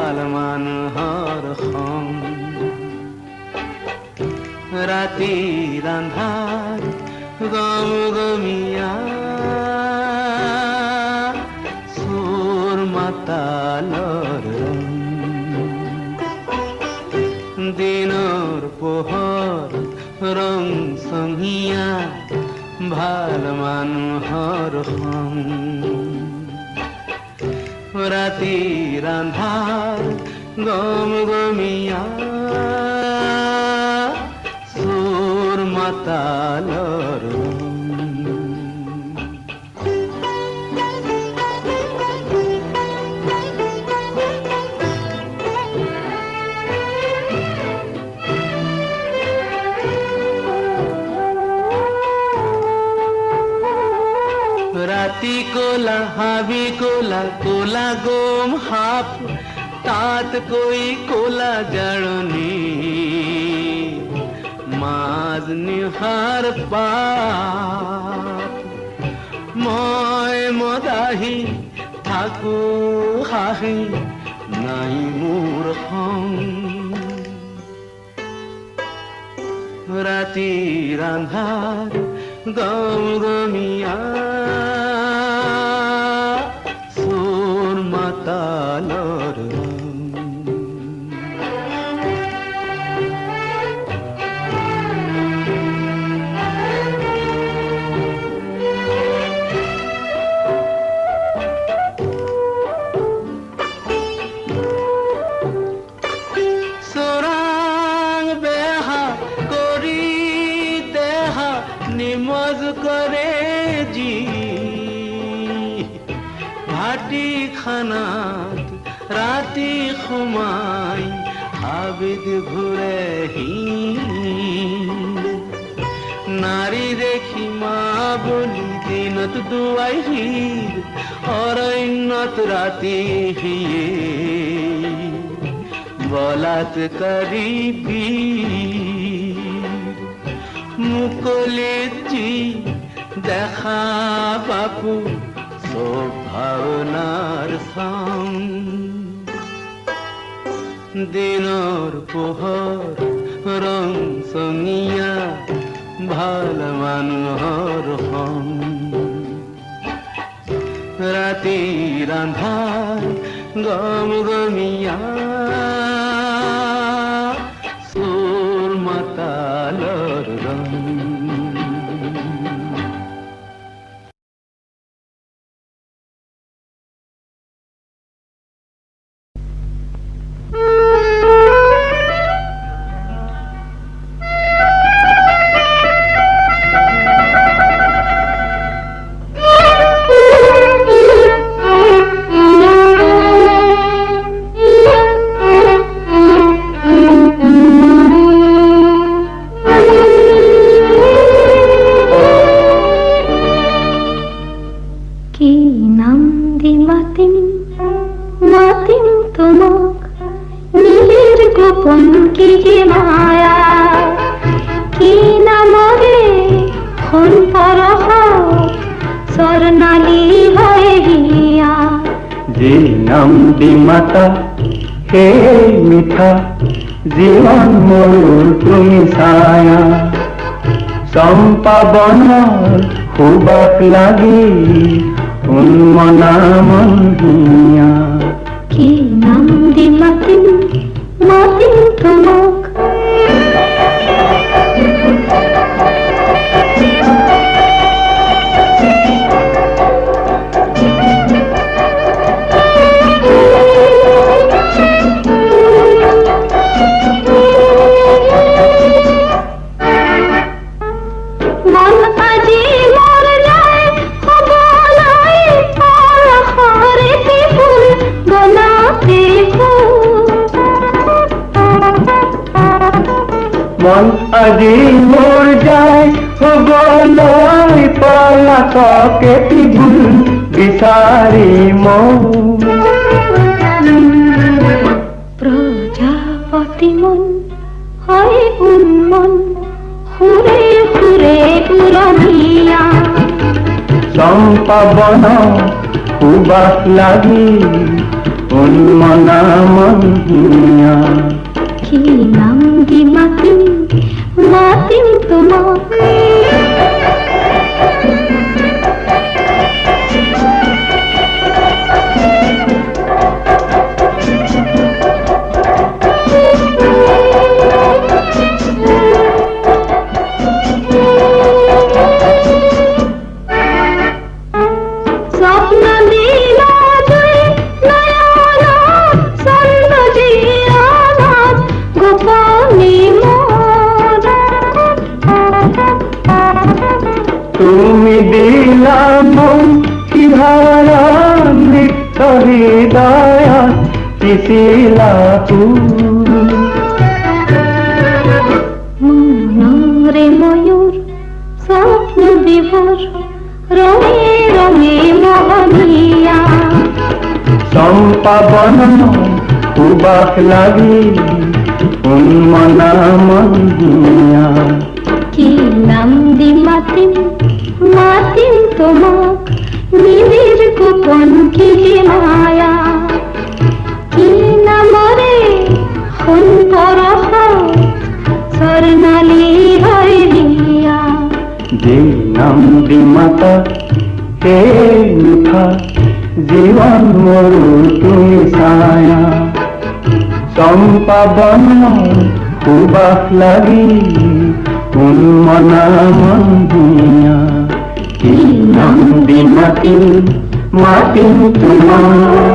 ভাল মানুহৰ সং ৰাতিৰ আন্ধাৰ গমগমীয়া চোৰ মাতালৰ ৰং দিনৰ পোহৰ ৰং চঙীয়া ভাল মানুহৰ সং ৰাতিৰ আন্ধাৰ গমগমীয়া চোৰ মাতালৰ ৰাতি কোলা হাবি কোলা কোলা গোম হাপ তাত কই কোলা জাৰণি মাজ নিহাৰ পাপ মই মদাহি থাকো হাঁহি নাই মোৰ সং ৰাতিৰ আন্ধাৰ গমগমীয়া চোৰ মাতালৰ চোৰাং বেহা কৰি দেহা নিমজ কৰে জি ভাটি খানাত ৰাতি সোমাই আবেদ ঘূৰেহি নাৰী দেখি মা বুলি দিনত দুৱাইহি অৰণ্যত ৰাতি হিয়ে বলাৎকাৰী মুকলিত যি দেখা বাপু চব ভাৱনাৰ চাং দিনৰ পোহৰ ৰং চঙীয়া ভাল মানুহৰ সং ৰাতিৰ আন্ধাৰ গমগমীয়া চোৰ মাতালৰ ৰং মাতা হে মিঠা জীবন মোৰ তুমি ছায়া চম্পা বনৰ সুবাস লাগি উন্মনা মন হিয়া কি নাম দি মাতিম মাতিম তোমাক মন আজি মোৰ যায় গলৈ পলাতকে ভুল বিচাৰি মন প্ৰজাপতি মন হয় উন্মন সুৰে সুৰে পুৰণীয়া চম্পা বন সুবাস লাগি উন্মনা মন হিয়া কি নাম দি মাতিম মাতিম তোমাক স্বপ্ন দিলা জয় নয়না ছন্দ জিয়ানাথ গোপনে মোর তুমি দিলা মন কি ধারা লিপ্ত হৃদয় পিছিলা মনরে ময়ূর স্বপ্ন বিভোর রঙে রঙে মোহনিয়া চম্পা বন উবাস লাগি উন্মনা মন হিয়া কি নাম দি মাতিম মাতিম তোমাক নিবিড় গোপন কি মায়া কি নামরে হন পরহ স্বর্ণালী হয় দিয়া যে নাম দি মাতা হে মিঠা জীবন মরু তুমি ছায়া চম্পা বন উবাস লাগি উন্মনা মন হিয়া কি নাম দি মাতিম তোমার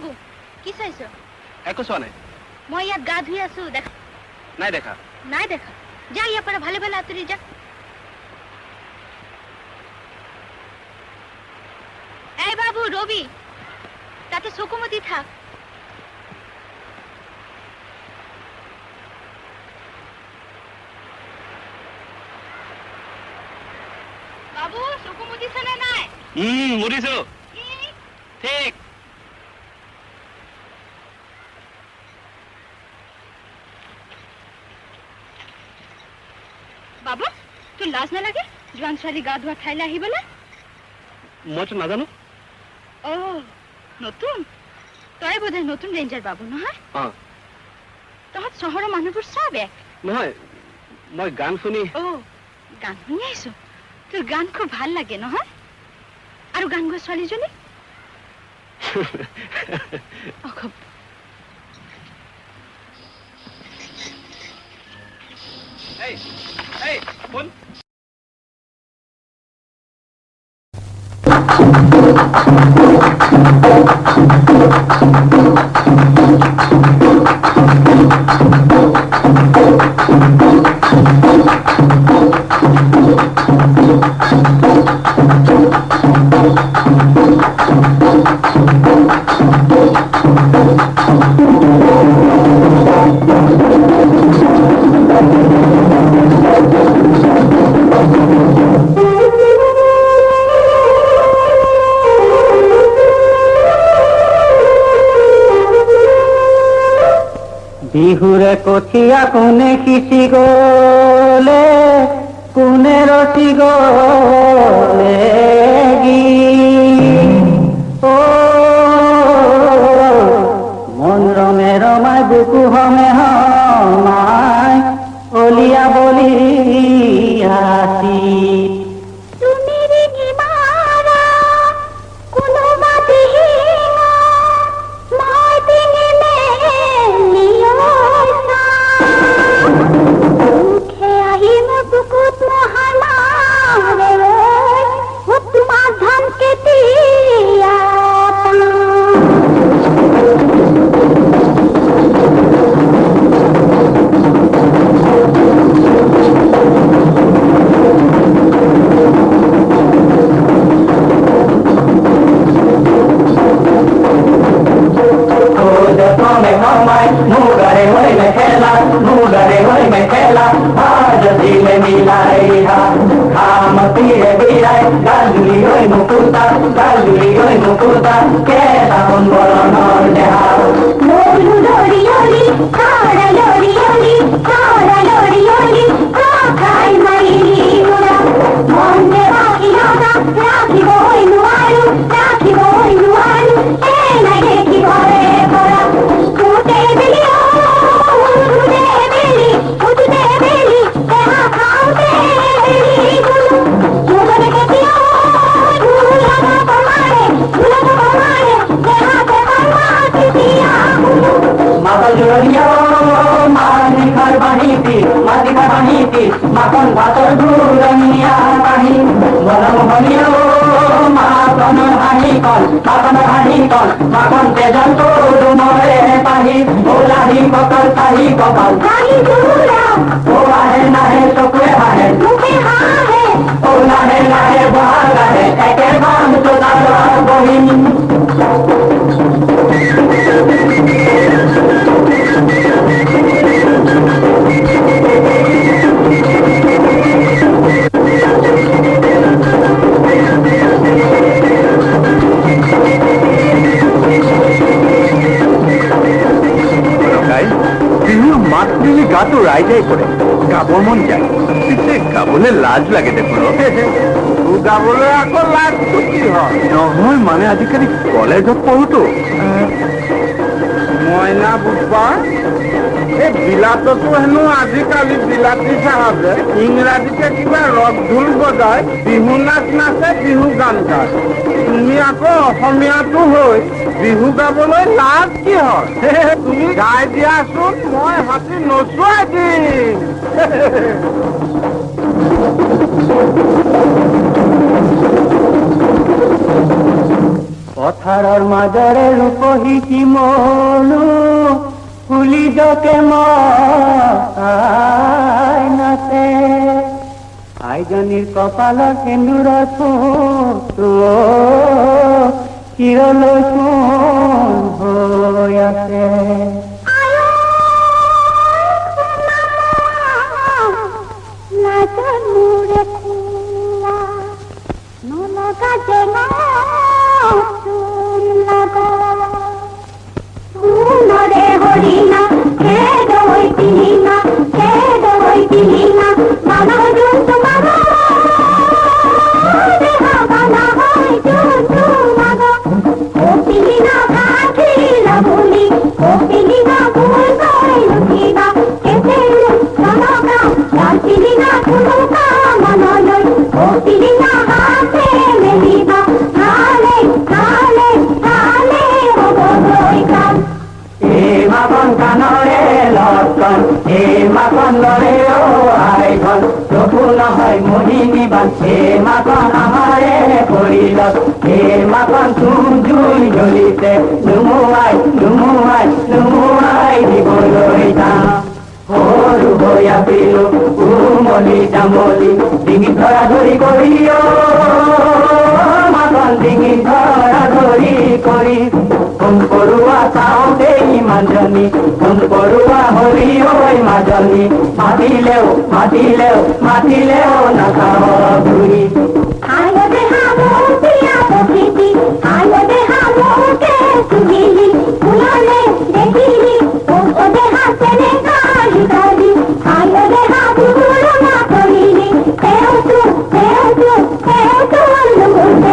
বাবু কি চাইছ? একো চোৱা নাই। মই ইয়াত গা ধুই আছো, দেখা নাই দেখা। নাই দেখা? যা ইয়াৰ পৰা ভালে ভালে আঁতৰি যা। এই বাবু রবি, তাতে চকুমতি থাক। বাবু চকুমতিছে নে নাই? মুদিছো। ঠিক। বাবু তোৰ লাজ নালাগে জোৱান ছোৱালী গা ধোৱা ঠাইলৈ আহিবলৈ? মইতো নাজানো। অ নতুন? তই বোধহয় নতুন ৰেঞ্জাৰ বাবু নহয়? তহঁত চহৰৰ মানুহবোৰ চব এক। নহয়, মই গান শুনি। অ গান শুনি আহিছো? তোৰ গান খুব ভাল লাগে নহয়? আৰু গান গোৱা ছোৱালীজনী? কোন? বিহুৰে কঠীয়া কোনে সিঁচি গলে, কোনে ৰচি গলে গীত। মন ৰমে ৰমাই বুকু হমে হমাই অলিয়া বলিয়া শীত। মাখন ভাতৰ ঘূৰণীয়া কাহি মনোমহনীয় মাখনৰ হাঁহি কল, মাখনৰ হাঁহি কল, মাখন তেজল তোৰুমৰে পাহি ওলাহি ককল পাহি ককল ও আহে নাহে চকুৱে হাহে ও নাহে নাহে বহাগ আহে একে ভাম তোলাৰ বহিম। গাটো রাইজাই করে গাবর মন যায়, পিছে গাবলে লাজ লাগে দেখুন। গাবলে আকৌ লাজটো কি হয়? নহয় মানে আজিকালি কলেজত পঢ়োতো। মইনা বুধবা এই বিলাততো হেনো আজিকালি বিলাতী চাহাবে ইংৰাজীতে কিবা ৰক ঢোল বজায়, বিহু নাচ নাচে, বিহু গান গায়। তুমি আকৌ অসমীয়াটো হৈ বিহু গাবলৈ লাজ কি হয়? তুমি গাই দিয়াচোন, মই হাতী নচুৱাই দিম। পথাৰৰ মাজৰে ৰূপহী কি মনো ফুলি জকে মাই নাচে আইজনীৰ কপালৰ সেন্দুৰৰ চোটো চিৰলৈ চোন হৈ আছে হরিণা খেদ ওই পিলিনা খেদ ওই পিলিনা মানব জন্তু মাগো দেহা বানা হয় জন্তু মাগো ও পিলিনা কাঠিলা বলি ও পিলিনা ভুল করে লুকিবা কেতে মনকা লাল পিলিনা কুলুকা মনলই ও পিলিনা হাতে মেলিবা নালে নালে নালে ও বই কাম মাখন কাণৰে লক্ষণ মাখন লৰে আইখন প্ৰভু নহয় মোহিনী বান মাখন আমাৰে পৰিলত মাখন চুম জুই জ্বলিছে নুমুৱাই নুমুৱাই নুমুৱাই দিবলৈ যাওঁ সৰু হৈ আছিলো উমলি জামলি ডিঙি ধৰা ধৰি কৰি মাখন ডিঙি ধৰা ধৰি কৰি ফোন কৰোৱা চাওঁতেই মাজনী ফোন কৰোৱা হৰি ঐ মাজনী মাতিলেও মাতিলেও মাতিলেও নাচাও ঘূৰি আয়ো দেহা মোতিয়া প্রকৃতি আয়ো দেহা মোকে সুগিলি ফুললে দেখিলি ও দেহা চেনে কালি কালি আয়ো দেহা বুড়ো না করিলি তেও তু লুগুতে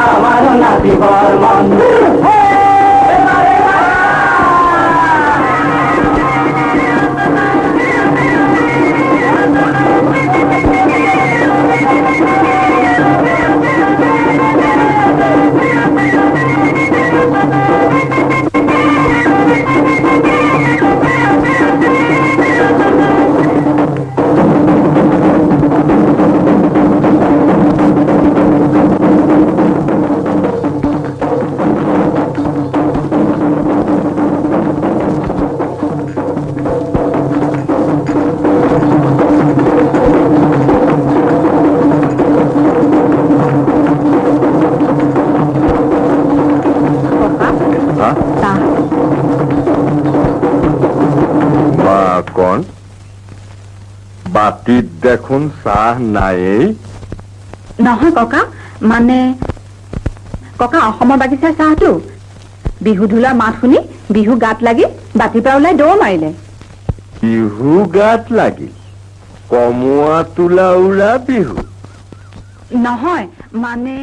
আমারও নাচিবর মন বাটিত দেখোন চাহ নায়েই নহয় ককা মানে ককা অসমৰ বাগিচাৰ চাহটো বিহু ঢোলৰ মাত শুনি বিহু গাত লাগি বাটিৰ পৰা ওলাই দৌৰ মাৰিলে বিহু গাত লাগিল কমোৱা তোলা উৰা বিহু নহয় মানে